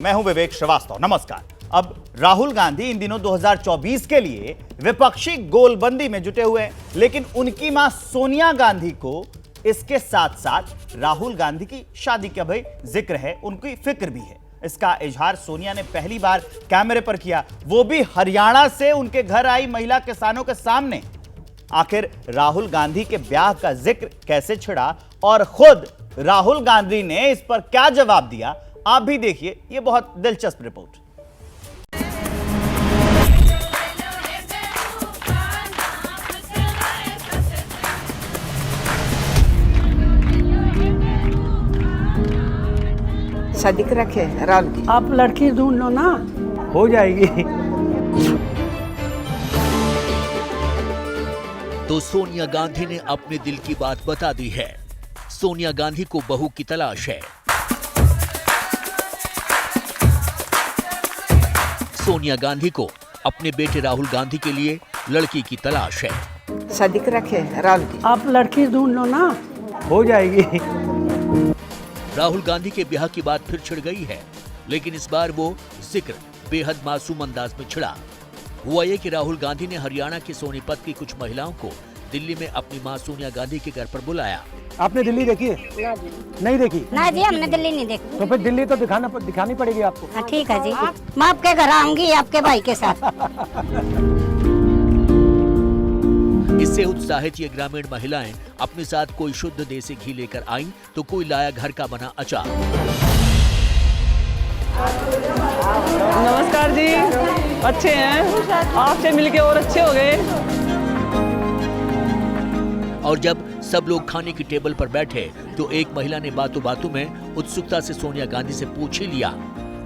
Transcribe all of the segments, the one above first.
मैं हूं विवेक श्रीवास्तव। नमस्कार। अब राहुल गांधी इन दिनों 2024 के लिए विपक्षी गोलबंदी में जुटे हुए हैं, लेकिन उनकी मां सोनिया गांधी को इसके साथ साथ राहुल गांधी की शादी का भी जिक्र है, उनकी फिक्र भी है। इसका इजहार सोनिया ने पहली बार कैमरे पर किया, वो भी हरियाणा से उनके घर आई महिला किसानों के सामने। आखिर राहुल गांधी के ब्याह का जिक्र कैसे छिड़ा और खुद राहुल गांधी ने इस पर क्या जवाब दिया, आप भी देखिए ये बहुत दिलचस्प रिपोर्ट। शादी कर रखे राहुल की। आप लड़की ढूंढ लो ना, हो जाएगी। तो सोनिया गांधी ने अपने दिल की बात बता दी है। सोनिया गांधी को बहू की तलाश है। सोनिया गांधी को अपने बेटे राहुल गांधी के लिए लड़की की तलाश है। शादी कर रखे राहुल की। आप लड़की ढूंढ लो ना, हो जाएगी। राहुल गांधी के ब्याह की बात फिर छिड़ गई है, लेकिन इस बार वो जिक्र बेहद मासूम अंदाज में छिड़ा। हुआ ये कि राहुल गांधी ने हरियाणा के सोनीपत की कुछ महिलाओं को दिल्ली में अपनी मां सोनिया गांधी के घर पर बुलाया। आपने दिल्ली देखी है? नहीं देखी? ना जी, हमने दिल्ली नहीं देखी। तो फिर दिल्ली तो दिखानी पड़ेगी आपको। हाँ ठीक है जी, मैं आपके घर आऊंगी आपके भाई के साथ। इससे उत्साहित ये ग्रामीण महिलाएं अपने साथ कोई शुद्ध देसी घी लेकर आईं, तो कोई लाया घर का बना अचार। नमस्कार जी, अच्छे हैं? आपसे मिलके और अच्छे हो गए। और जब सब लोग खाने की टेबल पर बैठे तो एक महिला ने बातों बातों में उत्सुकता से सोनिया गांधी से पूछ ही लिया,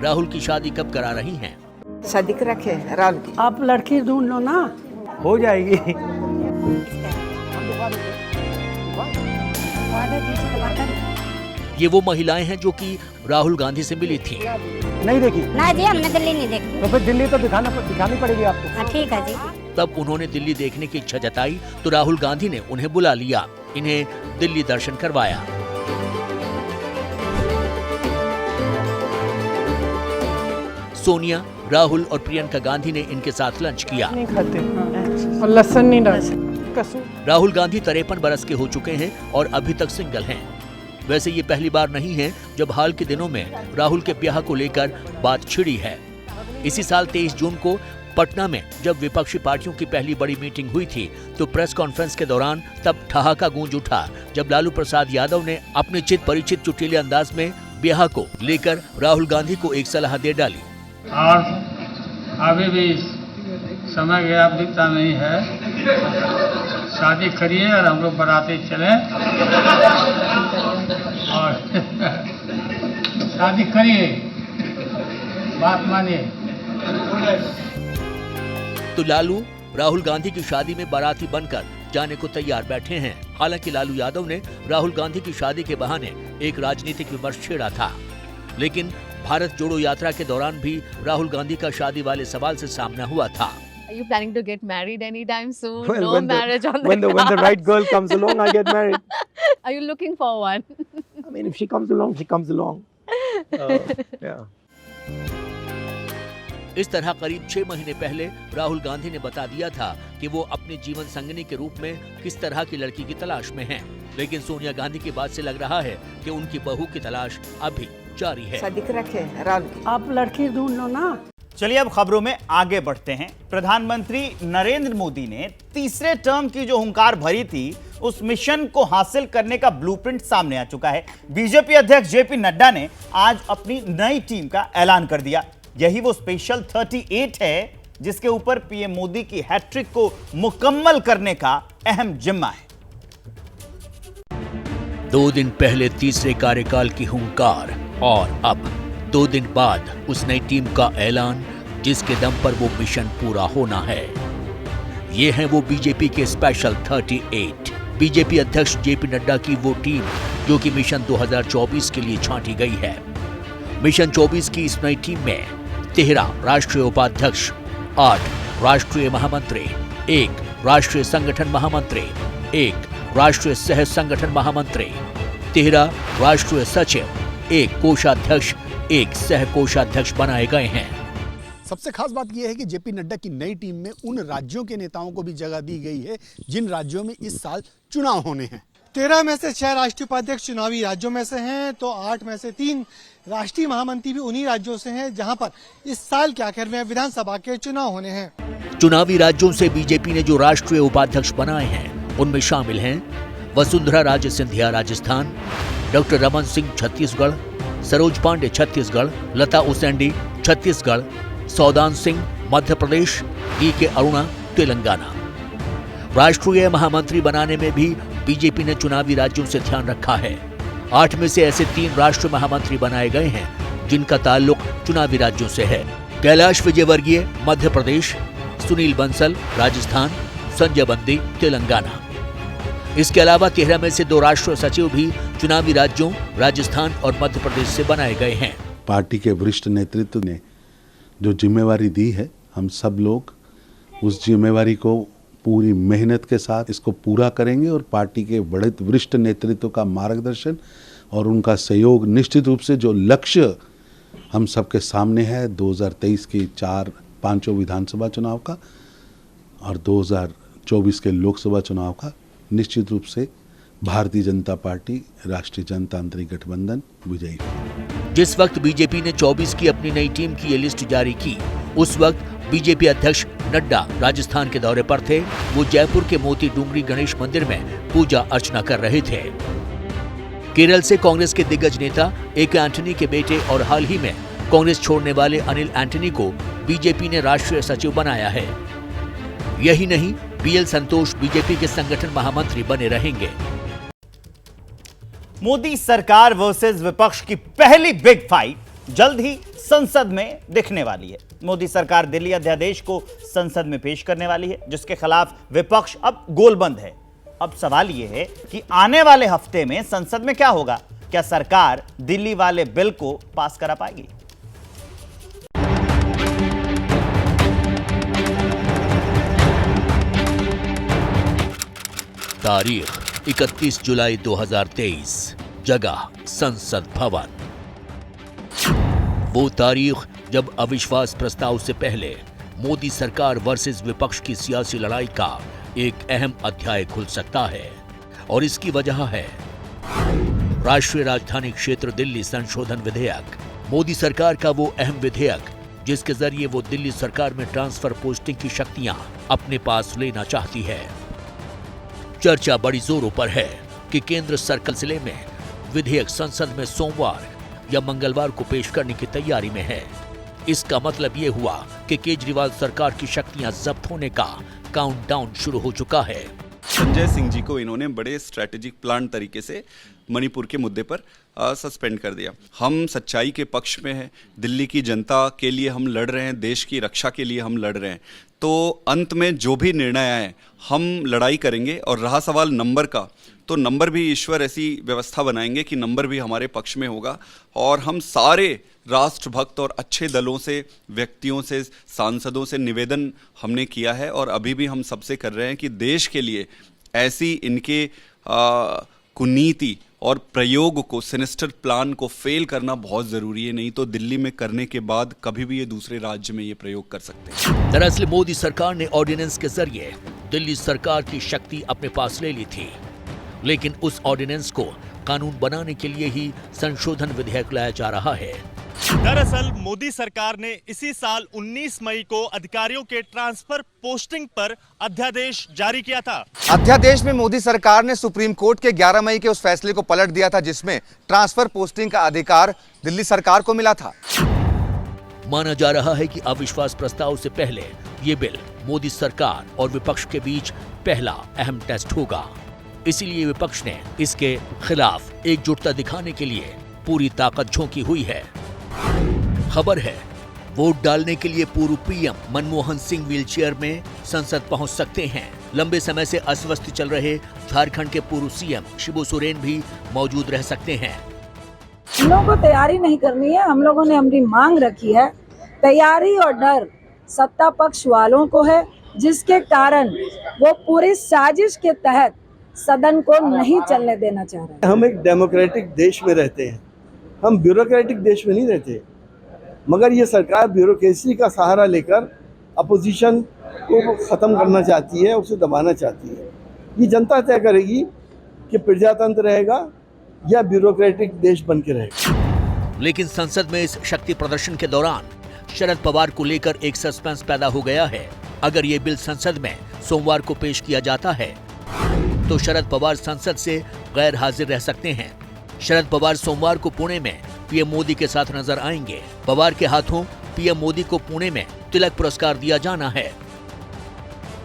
राहुल की शादी कब करा रही हैं? शादी कर रखे राहुल की। आप लड़की ढूंढ लो ना, हो जाएगी। ये वो महिलाएं हैं जो कि राहुल गांधी से मिली थी। नहीं देखी? ना जी, हमने दिल्ली नहीं देखी। तो फिर दिल्ली तो दिखानी पड़ेगी आपको। हाँ ठीक है जी। तब उन्होंने दिल्ली देखने की इच्छा जताई तो राहुल गांधी ने उन्हें बुला लिया, इन्हें दिल्ली दर्शन करवाया। सोनिया, राहुल और प्रियंका गांधी ने इनके साथ लंच किया। नहीं खाते और लहसुन नहीं डालते। राहुल गांधी 53 बरस के हो चुके हैं और अभी तक सिंगल हैं। वैसे ये पहली बार नहीं है जब हाल के दिनों में राहुल के ब्याह को लेकर बात छिड़ी है। इसी साल 23 जून को पटना में जब विपक्षी पार्टियों की पहली बड़ी मीटिंग हुई थी तो प्रेस कॉन्फ्रेंस के दौरान तब ठहाका गूंज उठा जब लालू प्रसाद यादव ने अपने चित परिचित चुटीले अंदाज में ब्याह को लेकर राहुल गांधी को एक सलाह दे डाली। और अभी भी समय गया बीता नहीं है, शादी करिए और हम लोग बराती चलें और शादी करिए, बात मानिए। तो लालू राहुल गांधी की शादी में बाराती बनकर जाने को तैयार बैठे हैं। हालांकि लालू यादव ने राहुल गांधी की शादी के बहाने एक राजनीतिक विमर्श छेड़ा था, लेकिन भारत जोड़ो यात्रा के दौरान भी राहुल गांधी का शादी वाले सवाल से सामना हुआ था। Are you planning to get married anytime soon? Well, No marriage on the when the cards. right girl comes along, I get married. Are you looking for one? I mean, if she comes along, she comes along. Yeah. इस तरह करीब 6 महीने पहले राहुल गांधी ने बता दिया था कि वो अपने जीवन संगिनी के रूप में किस तरह की लड़की की तलाश में हैं। लेकिन सोनिया गांधी की बात से लग रहा है कि उनकी बहू की तलाश अभी जारी है। शादी कर रखे राहुल की। आप लड़की ढूंढ लो ना। चलिए अब खबरों में आगे बढ़ते हैं। प्रधानमंत्री नरेंद्र मोदी ने तीसरे टर्म की जो हुंकार भरी थी, उस मिशन को हासिल करने का ब्लूप्रिंट सामने आ चुका है। बीजेपी अध्यक्ष जेपी नड्डा ने आज अपनी नई टीम का ऐलान कर दिया। यही वो स्पेशल 38 है जिसके ऊपर पीएम मोदी की हैट्रिक को मुकम्मल करने का अहम जिम्मा है। 2 दिन पहले तीसरे कार्यकाल की हुंकार और अब 2 दिन बाद उस नई टीम का ऐलान जिसके दम पर वो मिशन पूरा होना है। ये है वो बीजेपी के स्पेशल 38, बीजेपी अध्यक्ष जेपी नड्डा की वो टीम जो कि मिशन 2024 के लिए छांटी गई है। मिशन 24 की इस नई टीम में 13 राष्ट्रीय उपाध्यक्ष, 8 राष्ट्रीय महामंत्री, 1 राष्ट्रीय संगठन महामंत्री, 1 राष्ट्रीय सह संगठन महामंत्री, 13 राष्ट्रीय सचिव, 1 कोषाध्यक्ष, एक सह कोषाध्यक्ष बनाए गए हैं। सबसे खास बात यह है कि जेपी नड्डा की नई टीम में उन राज्यों के नेताओं को भी जगह दी गई है जिन राज्यों में इस साल चुनाव होने हैं। 13 में से 6 राष्ट्रीय उपाध्यक्ष चुनावी राज्यों में से हैं, तो 8 में से 3 राष्ट्रीय महामंत्री भी उन्हीं राज्यों से हैं जहां पर इस साल के आखिर में विधानसभा के चुनाव होने हैं। चुनावी राज्यों से बीजेपी ने जो राष्ट्रीय उपाध्यक्ष बनाए हैं उनमें शामिल हैं वसुंधरा राजे सिंधिया राजस्थान, डॉक्टर रमन सिंह छत्तीसगढ़, सरोज पांडे छत्तीसगढ़, लता उसेंडी छत्तीसगढ़, सौदान सिंह मध्य प्रदेश, DK अरुणा तेलंगाना। राष्ट्रीय महामंत्री बनाने में भी बीजेपी ने चुनावी राज्यों से ध्यान रखा है। 8 में से ऐसे 3 राष्ट्रीय महामंत्री बनाए गए हैं जिनका ताल्लुक चुनावी राज्यों से है। कैलाश विजयवर्गीय मध्य प्रदेश, सुनील बंसल राजस्थान, संजय बंदी तेलंगाना। इसके अलावा 13 में से 2 राष्ट्रीय सचिव भी चुनावी राज्यों राजस्थान और मध्य प्रदेश से बनाए गए हैं। पार्टी के वरिष्ठ नेतृत्व ने जो जिम्मेवारी दी है, हम सब लोग उस जिम्मेवारी को पूरी मेहनत के साथ इसको पूरा करेंगे और पार्टी के बड़े वरिष्ठ नेतृत्व का मार्गदर्शन और उनका सहयोग निश्चित रूप से जो लक्ष्य हम सबके सामने है 2023 की 5 विधानसभा चुनाव का और 2024 के लोकसभा चुनाव का, निश्चित रूप से भारतीय जनता पार्टी राष्ट्रीय जनतांत्रिक गठबंधन विजयी। जिस वक्त बीजेपी ने 24 की अपनी नई टीम की ये लिस्ट जारी की, उस वक्त बीजेपी अध्यक्ष नड्डा राजस्थान के दौरे पर थे। वो जयपुर के मोती डूंगरी गणेश मंदिर में पूजा अर्चना कर रहे थे। केरल से कांग्रेस के दिग्गज नेता AK एंटनी के बेटे और हाल ही में कांग्रेस छोड़ने वाले अनिल एंटनी को बीजेपी ने राष्ट्रीय सचिव बनाया है। यही नहीं, BL संतोष बीजेपी के संगठन महामंत्री बने रहेंगे। मोदी सरकार वर्सेस विपक्ष की पहली बिग फाइट जल्द ही संसद में दिखने वाली है। मोदी सरकार दिल्ली अध्यादेश को संसद में पेश करने वाली है, जिसके खिलाफ विपक्ष अब गोलबंद है। अब सवाल यह है कि आने वाले हफ्ते में संसद में क्या होगा? क्या सरकार दिल्ली वाले बिल को पास करा पाएगी? तारीख 31 जुलाई 2023, जगह संसद भवन। वो तारीख जब अविश्वास प्रस्ताव से पहले मोदी सरकार वर्सेस विपक्ष की सियासी लड़ाई का एक अहम अध्याय खुल सकता है। और इसकी वजह है राष्ट्रीय राजधानी क्षेत्र दिल्ली संशोधन विधेयक। मोदी सरकार का वो अहम विधेयक जिसके जरिए वो दिल्ली सरकार में ट्रांसफर पोस्टिंग की शक्तियां अपने पास लेना चाहती है। चर्चा बड़ी जोरों पर है कि केंद्र सरकार जिले में विधेयक संसद में सोमवार या मंगलवार को पेश करने की तैयारी में है। इसका मतलब ये हुआ कि केजरीवाल सरकार की शक्तियां जब्त होने का काउंटडाउन शुरू हो चुका है। संजय सिंह जी को इन्होंने बड़े स्ट्रेटेजिक प्लान तरीके से मणिपुर के मुद्दे पर सस्पेंड कर दिया। हम सच्चाई के पक्ष में हैं, दिल्ली की जनता के लिए हम लड़ रहे हैं, देश की रक्षा के लिए हम लड़ रहे हैं। तो अंत में जो भी निर्णय आए हम लड़ाई करेंगे। और रहा सवाल नंबर का, तो नंबर भी ईश्वर ऐसी व्यवस्था बनाएंगे कि नंबर भी हमारे पक्ष में होगा। और हम सारे राष्ट्रभक्त और अच्छे दलों से, व्यक्तियों से, सांसदों से निवेदन हमने किया है और अभी भी हम सबसे कर रहे हैं कि देश के लिए ऐसी इनके कुनीति और प्रयोग को, सिनिस्टर प्लान को फेल करना बहुत जरूरी है। नहीं तो दिल्ली में करने के बाद कभी भी ये दूसरे राज्य में ये प्रयोग कर सकते हैं। दरअसल मोदी सरकार ने ऑर्डिनेंस के जरिए दिल्ली सरकार की शक्ति अपने पास ले ली थी, लेकिन उस ऑर्डिनेंस को कानून बनाने के लिए ही संशोधन विधेयक लाया जा रहा है। दरअसल मोदी सरकार ने इसी साल 19 मई को अधिकारियों के ट्रांसफर पोस्टिंग पर अध्यादेश जारी किया था। अध्यादेश में मोदी सरकार ने सुप्रीम कोर्ट के 11 मई के उस फैसले को पलट दिया था जिसमें ट्रांसफर पोस्टिंग का अधिकार दिल्ली सरकार को मिला था। माना जा रहा है कि अविश्वास प्रस्ताव से पहले ये बिल मोदी सरकार और विपक्ष के बीच पहला अहम टेस्ट होगा। इसीलिए विपक्ष ने इसके खिलाफ एकजुटता दिखाने के लिए पूरी ताकत झोंकी हुई है। खबर है वोट डालने के लिए पूर्व पीएम मनमोहन सिंह व्हीलचेयर में संसद पहुंच सकते हैं। लंबे समय से अस्वस्थ चल रहे झारखंड के पूर्व सीएम शिबू सोरेन भी मौजूद रह सकते हैं। हम लोगों को तैयारी नहीं करनी है। हम लोगों ने हमारी मांग रखी है। तैयारी और डर सत्ता पक्ष वालों को है, जिसके कारण वो पूरी साजिश के तहत सदन को नहीं चलने देना चाह रहे हैं। हम एक डेमोक्रेटिक देश में रहते हैं, हम ब्यूरोक्रेटिक देश में नहीं रहते। मगर ये सरकार ब्यूरोक्रेसी का सहारा लेकर अपोजिशन को ख़त्म करना चाहती है, उसे दबाना चाहती है। ये जनता तय करेगी कि प्रजातंत्र रहेगा या ब्यूरोक्रेटिक देश बन के रहेगा। लेकिन संसद में इस शक्ति प्रदर्शन के दौरान शरद पवार को लेकर एक सस्पेंस पैदा हो गया है। अगर ये बिल संसद में सोमवार को पेश किया जाता है तो शरद पवार संसद से गैर हाजिर रह सकते हैं। शरद पवार सोमवार को पुणे में पीएम मोदी के साथ नजर आएंगे। पवार के हाथों पीएम मोदी को पुणे में तिलक पुरस्कार दिया जाना है।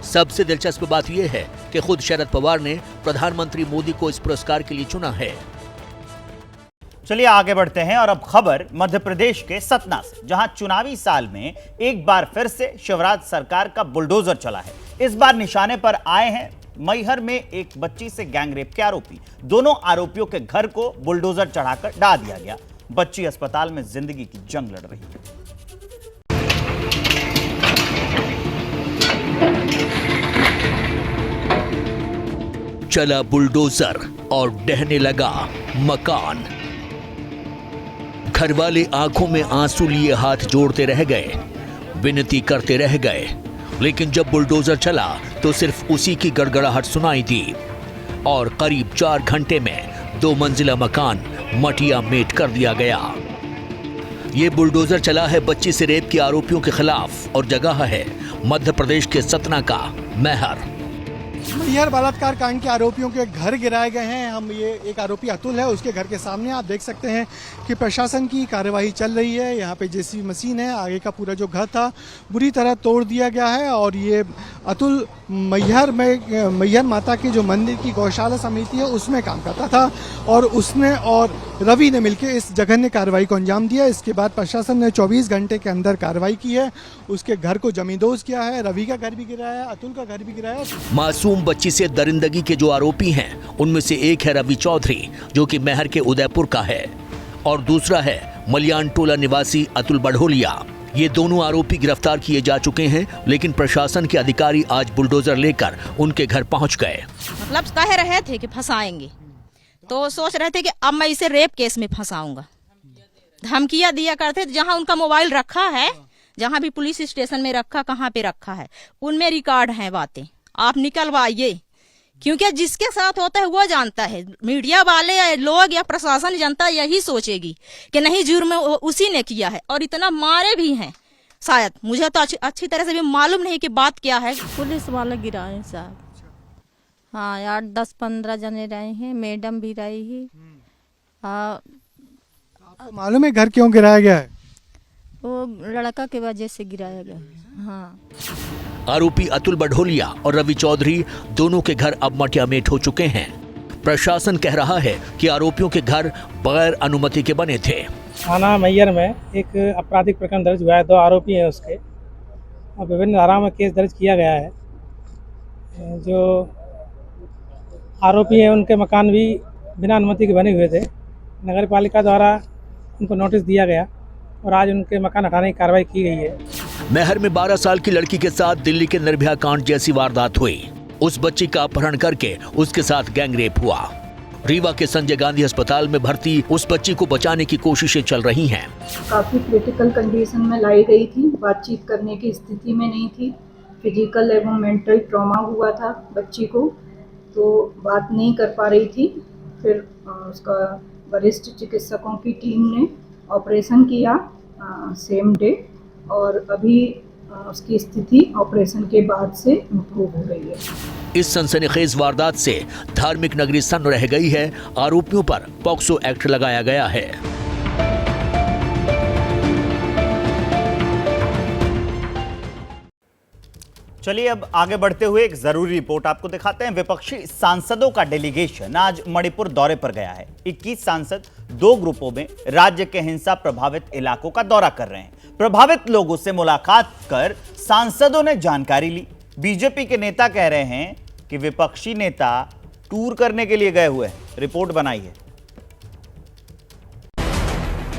सबसे दिलचस्प बात यह है कि खुद शरद पवार ने प्रधानमंत्री मोदी को इस पुरस्कार के लिए चुना है। चलिए आगे बढ़ते हैं और अब खबर मध्य प्रदेश के सतना से, जहां चुनावी साल में एक बार फिर से शिवराज सरकार का बुलडोजर चला है। इस बार निशाने पर आए हैं मैहर में एक बच्ची से गैंगरेप के आरोपी। दोनों आरोपियों के घर को बुलडोजर चढ़ाकर ढा दिया गया। बच्ची अस्पताल में जिंदगी की जंग लड़ रही है। चला बुलडोजर और ढहने लगा मकान। घरवाले आंखों में आंसू लिए हाथ जोड़ते रह गए, विनती करते रह गए, लेकिन जब बुलडोजर चला तो सिर्फ उसी की गड़गड़ाहट सुनाई दी और करीब 4 घंटे में 2 मंजिला मकान मटिया मेट कर दिया गया। ये बुलडोजर चला है बच्ची से रेप के आरोपियों के खिलाफ और जगह है मध्य प्रदेश के सतना का मैहर। मैहर बलात्कार कांड के आरोपियों के घर गिराए गए हैं। हम ये एक आरोपी अतुल है, उसके घर के सामने आप देख सकते हैं कि प्रशासन की कार्यवाही चल रही है। यहाँ पे जेसीबी मशीन है, आगे का पूरा जो घर था बुरी तरह तोड़ दिया गया है। और ये अतुल मैहर में मैहर माता के जो मंदिर की गौशाला समिति है उसमें काम करता था और उसने और रवि ने मिलकर इस जघन्य कार्रवाई को अंजाम दिया। इसके बाद प्रशासन ने 24 घंटे के अंदर कार्रवाई की है, उसके घर को जमींदोज किया है। रवि का घर भी गिराया है, अतुल का घर भी गिराया है। मासूम बच्ची से दरिंदगी के जो आरोपी हैं उनमें से एक है रवि चौधरी, जो कि मैहर के उदयपुर का है, और दूसरा है मलियान टोला निवासी अतुल बढ़ोलिया। ये दोनों आरोपी गिरफ्तार किए जा चुके हैं, लेकिन प्रशासन के अधिकारी आज बुलडोजर लेकर उनके घर पहुंच गए। मतलब कह रहे थे कि फंसाएंगे, तो सोच रहे थे कि अब मैं इसे रेप केस में फंसाऊंगा। धमकियां दिया करते थे, जहां उनका मोबाइल रखा है, जहां भी पुलिस स्टेशन में रखा, कहां पे रखा है, उनमें रिकॉर्ड है बातें, आप निकलवाइए। क्योंकि जिसके साथ होता है वो जानता है। मीडिया वाले लोग या प्रशासन जनता यही सोचेगी कि नहीं जुर्म उसी ने किया है, और इतना मारे भी हैं शायद, मुझे तो अच्छी तरह से भी मालूम नहीं कि बात क्या है। पुलिस वाले गिराए साहब, हाँ 8-10-15 जने रहे हैं, मैडम भी रही है। आपको मालूम है घर क्यों गिराया गया है? वो लड़का की वजह से गिराया गया। हाँ। आरोपी अतुल बढ़ोलिया और रवि चौधरी दोनों के घर अब मटियामेट हो चुके हैं। प्रशासन कह रहा है कि आरोपियों के घर बगैर अनुमति के बने थे। थाना मैहर में एक आपराधिक प्रकरण दर्ज हुआ है, 2 आरोपी हैं उसके, और विभिन्न धाराओं में केस दर्ज किया गया है। जो आरोपी हैं उनके मकान भी बिना अनुमति के बने हुए थे। नगर पालिका द्वारा उनको नोटिस दिया गया और आज उनके मकान हटाने की कार्रवाई की गई है। मैहर में 12 साल की लड़की के साथ दिल्ली के निर्भया कांड जैसी वारदात हुई। उस बच्ची का अपहरण करके उसके साथ गैंगरेप हुआ। रीवा के संजय गांधी अस्पताल में भर्ती उस बच्ची को बचाने की कोशिशें चल रही हैं। काफी क्रिटिकल कंडीशन में लाई गई थी, बातचीत करने की स्थिति में नहीं थी, फिजिकल एवं मेंटल ट्रॉमा हुआ था बच्ची को, तो बात नहीं कर पा रही थी। फिर उसका वरिष्ठ चिकित्सकों की टीम ने ऑपरेशन किया सेम डे, और अभी उसकी स्थिति ऑपरेशन के बाद से इम्प्रूव हो गई है। इस सनसनीखेज वारदात से धार्मिक नगरी सन्न रह गई है। आरोपियों पर पॉक्सो एक्ट लगाया गया है। चलिए अब आगे बढ़ते हुए एक जरूरी रिपोर्ट आपको दिखाते हैं। विपक्षी सांसदों का डेलीगेशन आज मणिपुर दौरे पर गया है। 21 सांसद 2 ग्रुपों में राज्य के हिंसा प्रभावित इलाकों का दौरा कर रहे हैं। प्रभावित लोगों से मुलाकात कर सांसदों ने जानकारी ली। बीजेपी के नेता कह रहे हैं कि विपक्षी नेता टूर करने के लिए गए हुए हैं। रिपोर्ट बनाई है।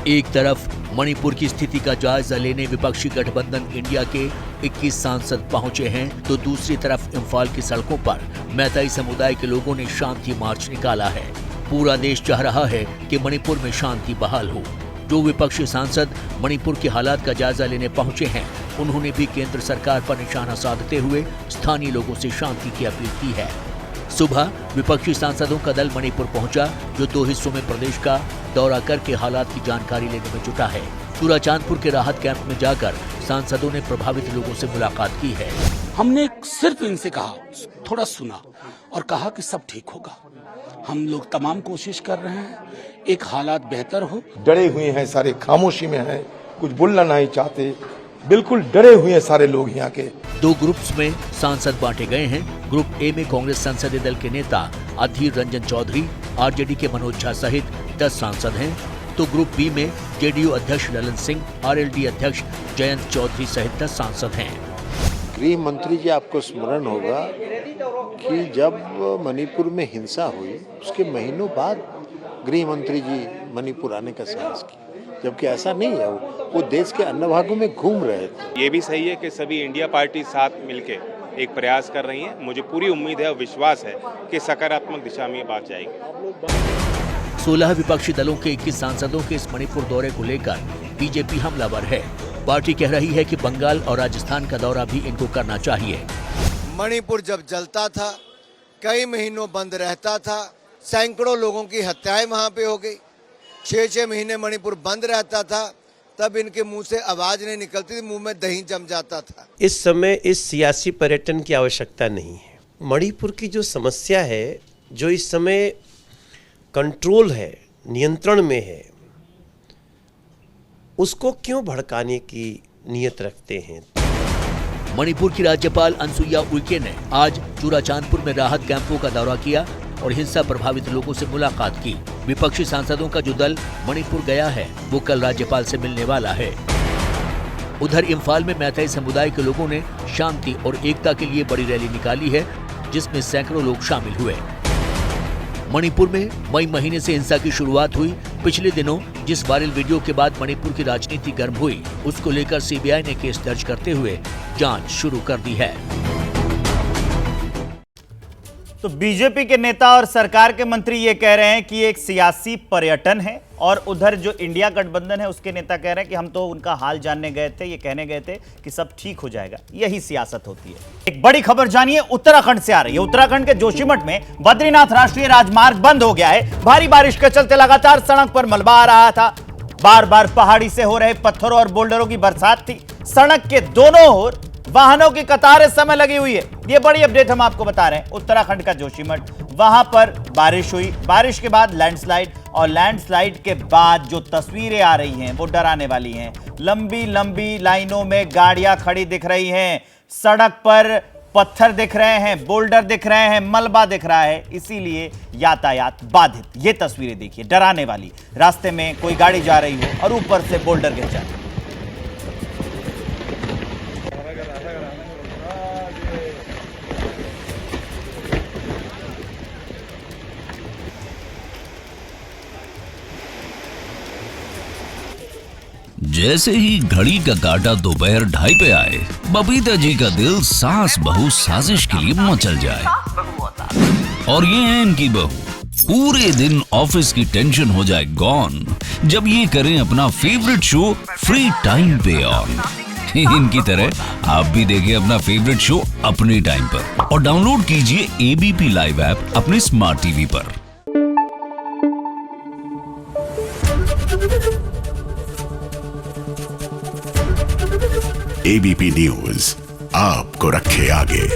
एक तरफ मणिपुर की स्थिति का जायजा लेने विपक्षी गठबंधन इंडिया के 21 सांसद पहुंचे हैं, तो दूसरी तरफ इम्फाल की सड़कों पर मैताई समुदाय के लोगों ने शांति मार्च निकाला है। पूरा देश चाह रहा है कि मणिपुर में शांति बहाल हो। जो विपक्षी सांसद मणिपुर के हालात का जायजा लेने पहुंचे हैं, उन्होंने भी केंद्र सरकार पर निशाना साधते हुए स्थानीय लोगों से शांति की अपील की है। सुबह विपक्षी सांसदों का दल मणिपुर पहुंचा, जो 2 हिस्सों में प्रदेश का दौरा करके हालात की जानकारी लेने में जुटा है। चूराचांदपुर के राहत कैंप में जाकर सांसदों ने प्रभावित लोगों से मुलाकात की है। हमने सिर्फ इनसे कहा, थोड़ा सुना और कहा कि सब ठीक होगा। हम लोग तमाम कोशिश कर रहे हैं एक हालात बेहतर हो। डरे हुए हैं सारे, खामोशी में हैं, कुछ बोलना नहीं चाहते, बिल्कुल डरे हुए हैं सारे लोग यहाँ के। 2 ग्रुप्स में सांसद बांटे गए हैं। ग्रुप ए में कांग्रेस संसदीय दल के नेता अधीर रंजन चौधरी, आरजेडी के मनोज झा सहित 10 सांसद हैं, तो ग्रुप बी में जेडीयू अध्यक्ष ललन सिंह, आरएलडी अध्यक्ष जयंत चौधरी सहित 10 सांसद हैं। गृह मंत्री जी, आपको स्मरण होगा कि जब मणिपुर में हिंसा हुई उसके महीनों बाद गृह मंत्री जी मणिपुर आने का साहस किया, जबकि ऐसा नहीं है, वो देश के अन्य भागों में घूम रहे थे। ये भी सही है कि सभी इंडिया पार्टी साथ मिलके एक प्रयास कर रही हैं। मुझे पूरी उम्मीद है और विश्वास है कि सकारात्मक दिशा में ये बात जाएगी। 16 विपक्षी दलों के 21 सांसदों के इस मणिपुर दौरे को लेकर बीजेपी हमलावर है। पार्टी कह रही है कि बंगाल और राजस्थान का दौरा भी इनको करना चाहिए। मणिपुर जब जलता था, कई महीनों बंद रहता था, सैकड़ों लोगों की हत्याएं वहां पे हो गई। 6-6 महीने मणिपुर बंद रहता था, तब इनके मुंह से आवाज नहीं निकलती थी, मुंह में दही जम जाता था। इस समय इस सियासी पर्यटन की आवश्यकता नहीं है। मणिपुर की जो समस्या है, जो इस समय कंट्रोल है, नियंत्रण में है, उसको क्यों भड़काने की नीयत रखते हैं। मणिपुर की राज्यपाल अनसुईया उइके ने आज चूराचांदपुर में राहत कैंपों का दौरा किया और हिंसा प्रभावित लोगों से मुलाकात की। विपक्षी सांसदों का जो दल मणिपुर गया है, वो कल राज्यपाल से मिलने वाला है। उधर इम्फाल में मैथई समुदाय के लोगों ने शांति और एकता के लिए बड़ी रैली निकाली है, जिसमें सैकड़ों लोग शामिल हुए। मणिपुर में मई महीने से हिंसा की शुरुआत हुई। पिछले दिनों जिस वायरल वीडियो के बाद मणिपुर की राजनीति गर्म हुई, उसको लेकर सीबीआई ने केस दर्ज करते हुए जांच शुरू कर दी है। तो बीजेपी के नेता और सरकार के मंत्री ये कह रहे हैं कि एक सियासी पर्यटन है, और उधर जो इंडिया गठबंधन है उसके नेता कह रहे हैं कि हम तो उनका हाल जानने गए थे, ये कहने गए थे कि सब ठीक हो जाएगा। यही सियासत होती है। एक बड़ी खबर जानिए उत्तराखंड से आ रही है। उत्तराखंड के जोशीमठ में बद्रीनाथ राष्ट्रीय राजमार्ग बंद हो गया है। भारी बारिश के चलते लगातार सड़क पर मलबा आ रहा था। बार बार पहाड़ी से हो रहे पत्थरों और बोल्डरों की बरसात थी। सड़क के दोनों ओर वाहनों की कतार इस समय लगी हुई है। ये बड़ी अपडेट हम आपको बता रहे हैं। उत्तराखंड का जोशीमठ, वहां पर बारिश हुई, बारिश के बाद लैंडस्लाइड, और लैंडस्लाइड के बाद जो तस्वीरें आ रही हैं वो डराने वाली हैं। लंबी लंबी लाइनों में गाड़ियां खड़ी दिख रही हैं, सड़क पर पत्थर दिख रहे हैं, बोल्डर दिख रहे हैं, मलबा दिख रहा है, इसीलिए यातायात बाधित। ये तस्वीरें देखिए, डराने वाली। रास्ते में कोई गाड़ी जा रही हो और ऊपर से बोल्डर गिर जाए। जैसे ही घड़ी का काटा दोपहर 2:30 पे आए, बबीता जी का दिल सास बहू साजिश के लिए मचल जाए। और ये है इनकी बहू, पूरे दिन ऑफिस की टेंशन हो जाए गॉन जब ये करें अपना फेवरेट शो फ्री टाइम पे ऑन। इनकी तरह आप भी देखें अपना फेवरेट शो अपने टाइम पर और डाउनलोड कीजिए एबीपी लाइव ऐप अपने स्मार्ट टीवी पर। एबीपी न्यूज आपको रखे आगे।